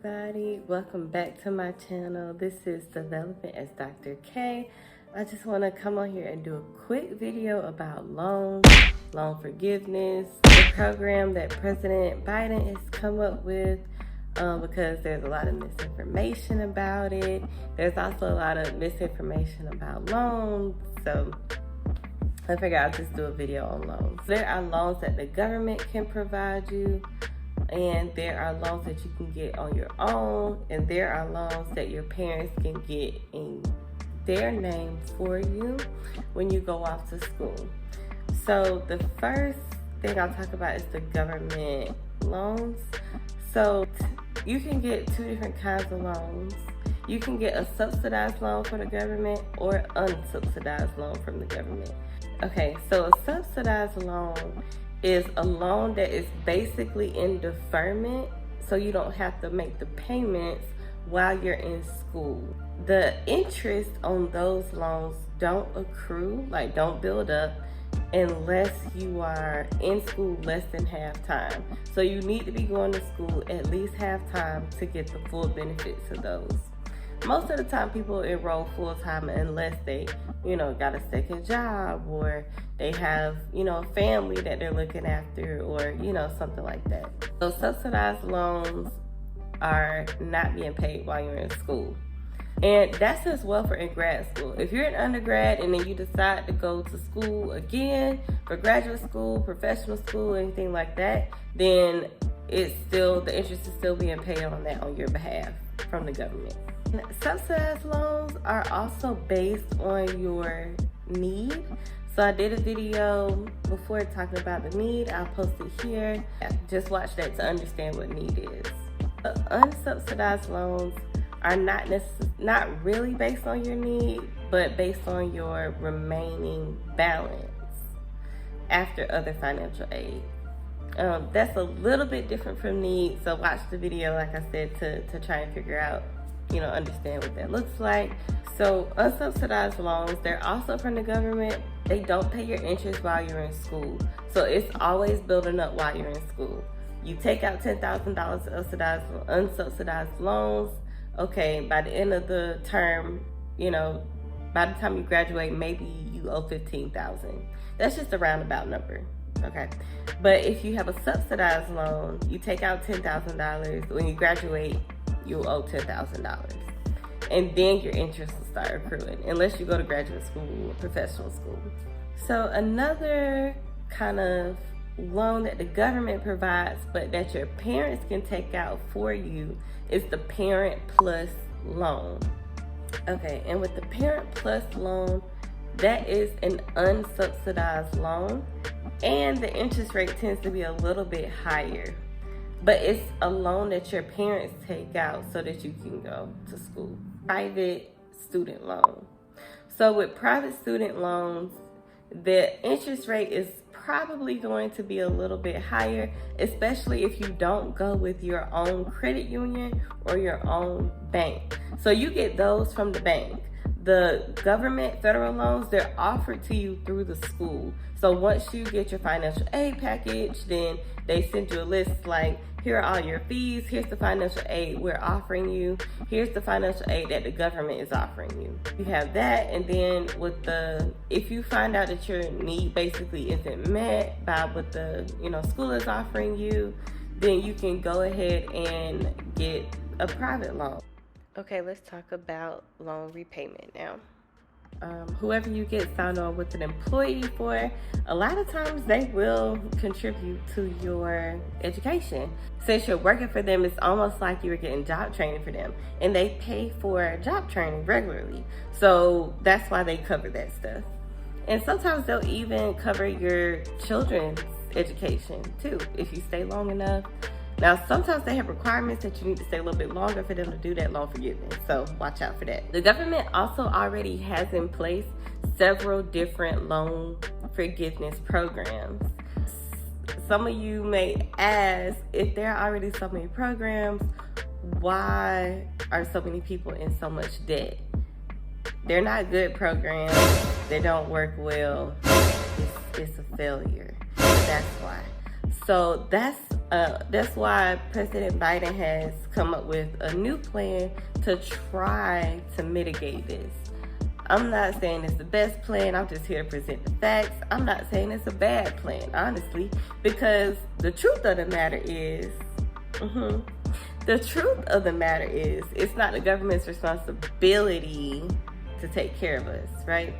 everybody, welcome back to my channel. This is Development as Dr. K. I just want to come on here and do a quick video about loan forgiveness, the program that President Biden has come up with, because there's a lot of misinformation about it. There's also a lot of misinformation about loans, so I figured I'll just do a video on loans. There are loans that the government can provide you, and there are loans that you can get on your own, and there are loans that your parents can get in their name for you when you go off to school. So the first thing I'll talk about is the government loans. So you can get two different kinds of loans. You can get a subsidized loan from the government or unsubsidized loan from the government. Okay, so a subsidized loan is a loan that is basically in deferment, so you don't have to make the payments while you're in school. The interest on those loans don't accrue, like don't build up, unless you are in school less than half time. So you need to be going to school at least half time to get the full benefits of those. Most of the time people enroll full-time unless they, got a second job, or they have, a family that they're looking after, or, something like that. So subsidized loans are not being paid while you're in school. And that's as well for in grad school. If you're an undergrad and then you decide to go to school again for graduate school, professional school, anything like that, then the interest is still being paid on that on your behalf from the government. Subsidized loans are also based on your need. So I did a video before talking about the need. I'll post it here. Just watch that to understand what need is. Unsubsidized loans are not really based on your need, but based on your remaining balance after other financial aid. That's a little bit different from need, so watch the video, like I said, to try and figure out, understand what that looks like. So unsubsidized loans, they're also from the government. They don't pay your interest while you're in school. So it's always building up while you're in school. You take out $10,000 of unsubsidized loans. Okay, by the end of the term, by the time you graduate, maybe you owe $15,000. That's just a roundabout number. Okay, but if you have a subsidized loan, you take out $10,000. When you graduate, you'll owe $10,000, and then your interest will start accruing, unless you go to graduate school or professional school. So another kind of loan that the government provides, but that your parents can take out for you, is the Parent Plus loan. Okay, and with the Parent Plus loan, that is an unsubsidized loan, and the interest rate tends to be a little bit higher. But it's a loan that your parents take out so that you can go to school. Private student loan. So with private student loans, the interest rate is probably going to be a little bit higher, especially if you don't go with your own credit union or your own bank. So you get those from the bank. The government federal loans, they're offered to you through the school. So once you get your financial aid package, then they send you a list like, here are all your fees, here's the financial aid we're offering you, here's the financial aid that the government is offering you. You have that, and then if you find out that your need basically isn't met by what the school is offering you, then you can go ahead and get a private loan. Okay, let's talk about loan repayment now. Whoever you get signed on with an employee for, a lot of times they will contribute to your education. Since you're working for them, it's almost like you're getting job training for them, and they pay for job training regularly. So that's why they cover that stuff. And sometimes they'll even cover your children's education too, if you stay long enough. Now, sometimes they have requirements that you need to stay a little bit longer for them to do that loan forgiveness, so watch out for that. The government also already has in place several different loan forgiveness programs. Some of you may ask, if there are already so many programs, why are so many people in so much debt? They're not good programs. They don't work well. It's a failure. That's why. So that's That's why President Biden has come up with a new plan to try to mitigate this. I'm not saying it's the best plan. I'm just here to present the facts. I'm not saying it's a bad plan, honestly, because the truth of the matter is, it's not the government's responsibility to take care of us, right?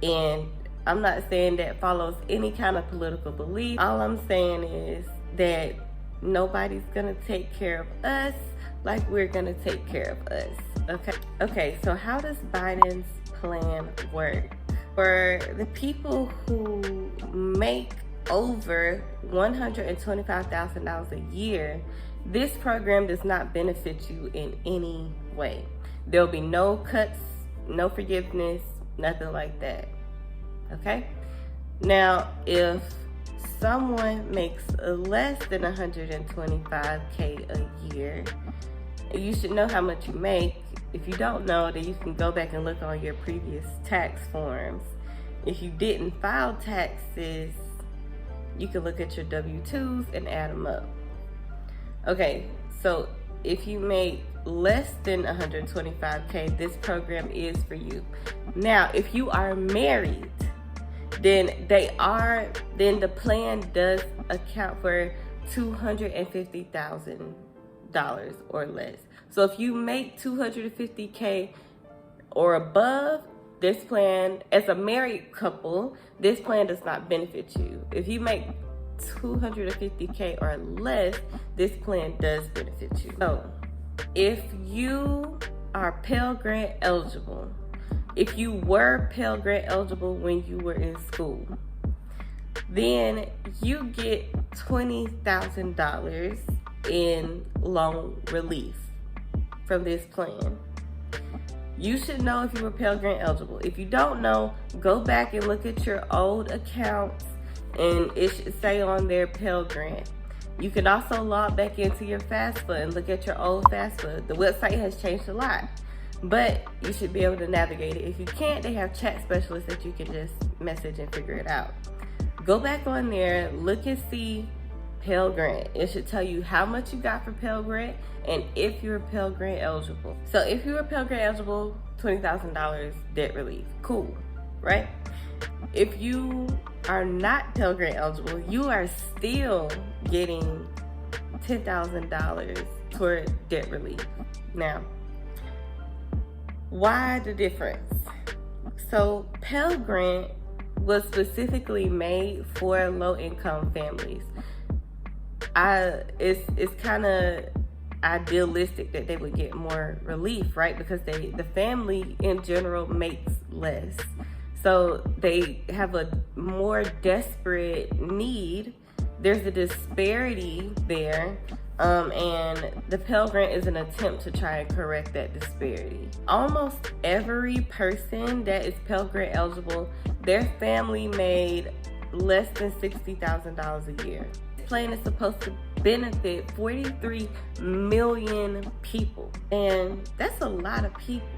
And I'm not saying that follows any kind of political belief. All I'm saying is that nobody's gonna take care of us like we're gonna take care of us, okay, so how does Biden's plan work? For the people who make over $125,000 a year, this program does not benefit you in any way. There'll be no cuts, no forgiveness, nothing like that. Okay? Now, if someone makes less than $125K a year, you should know how much you make. If you don't know, then you can go back and look on your previous tax forms. If you didn't file taxes, you can look at your W-2s and add them up. Okay, so if you make less than $125K, this program is for you. Now, if you are married, then the plan does account for $250,000 or less. So if you make $250K or above, this plan, as a married couple, this plan does not benefit you. If you make $250K or less, this plan does benefit you. So if you are Pell Grant eligible, if you were Pell Grant eligible when you were in school, then you get $20,000 in loan relief from this plan. You should know if you were Pell Grant eligible. If you don't know, go back and look at your old accounts and it should say on there Pell Grant. You can also log back into your FAFSA and look at your old FAFSA. The website has changed a lot, but you should be able to navigate it. If you can't, they have chat specialists that you can just message and figure it out. Go back on there, look and see Pell Grant. It should tell you how much you got for Pell Grant and if you're Pell Grant eligible. So if you were Pell Grant eligible, $20,000 debt relief. Cool, right? If you are not Pell Grant eligible, you are still getting $10,000 toward debt relief. Now, why the difference? So Pell Grant was specifically made for low-income families. It's kind of idealistic that they would get more relief, right? Because the family in general makes less. So they have a more desperate need. There's a disparity there. And the Pell Grant is an attempt to try and correct that disparity. Almost every person that is Pell Grant eligible, their family made less than $60,000 a year. This plan is supposed to benefit 43 million people, and that's a lot of people.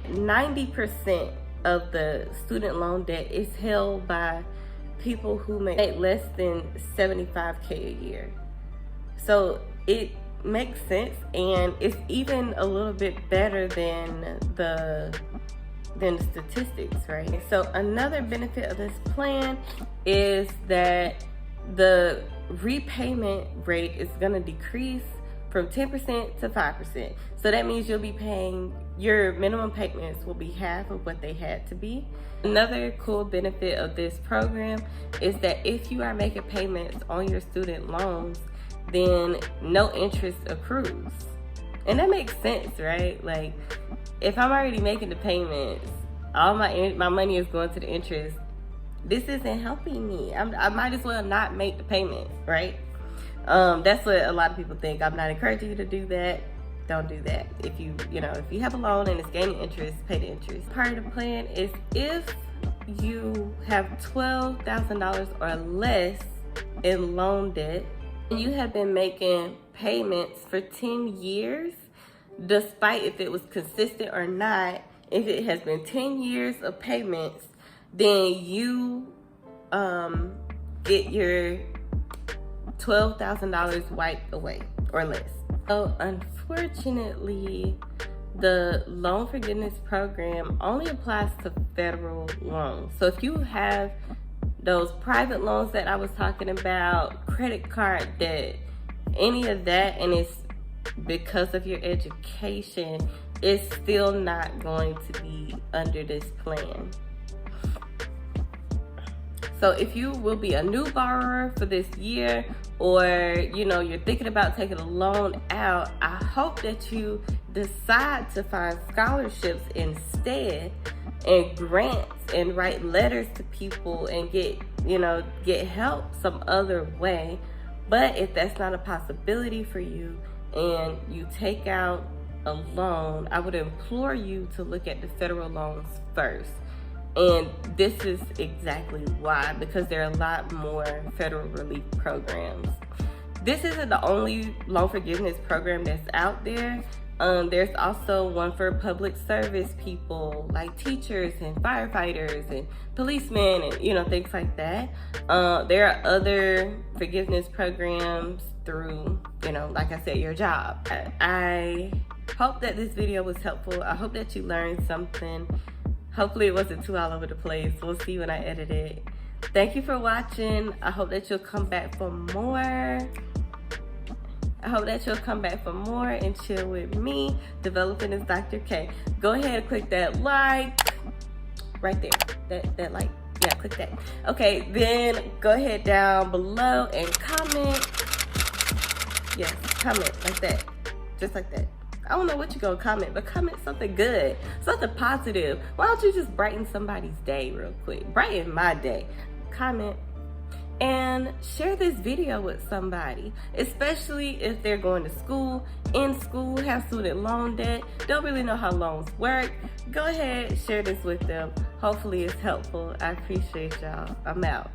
90% of the student loan debt is held by people who make less than $75K a year. So it makes sense, and it's even a little bit better than the statistics, right? So another benefit of this plan is that the repayment rate is going to decrease from 10% to 5%. So that means you'll be paying, your minimum payments will be half of what they had to be. Another cool benefit of this program is that if you are making payments on your student loans, then no interest accrues. And that makes sense, right? Like, if I'm already making the payments, all my money is going to the interest. This isn't helping me. I might as well not make the payment, right? That's what a lot of people think. I'm not encouraging you to do that. Don't do that. If you have a loan and it's gaining interest, pay the interest. Part of the plan is if you have $12,000 or less in loan debt, and you have been making payments for 10 years, despite if it was consistent or not, if it has been 10 years of payments, then you get your $12,000 wiped away or less. So unfortunately, the loan forgiveness program only applies to federal loans. So if you have those private loans that I was talking about, credit card debt, any of that, and it's because of your education, it's still not going to be under this plan. So if you will be a new borrower for this year, or you're thinking about taking a loan out, I hope that you decide to find scholarships instead and grants and write letters to people and get help some other way. But if that's not a possibility for you and you take out a loan, I would implore you to look at the federal loans first. And this is exactly why, because there are a lot more federal relief programs. This isn't the only loan forgiveness program that's out there. There's also one for public service people like teachers and firefighters and policemen and things like that. There are other forgiveness programs through, like I said, your job. I hope that this video was helpful. I hope that you learned something. Hopefully it wasn't too all over the place. We'll see when I edit it. Thank you for watching. I hope that you'll come back for more. And chill with me. Developing as Dr. K. Go ahead and click that like right there. That like. Yeah, click that. Okay, then go ahead down below and comment. Yes, comment like that. Just like that. I don't know what you're gonna comment, but comment something good, something positive. Why don't you just brighten somebody's day real quick? Brighten my day. Comment and share this video with somebody, especially if they're going to school, in school, have student loan debt, don't really know how loans work. Go ahead, share this with them. Hopefully it's helpful. I appreciate y'all. I'm out.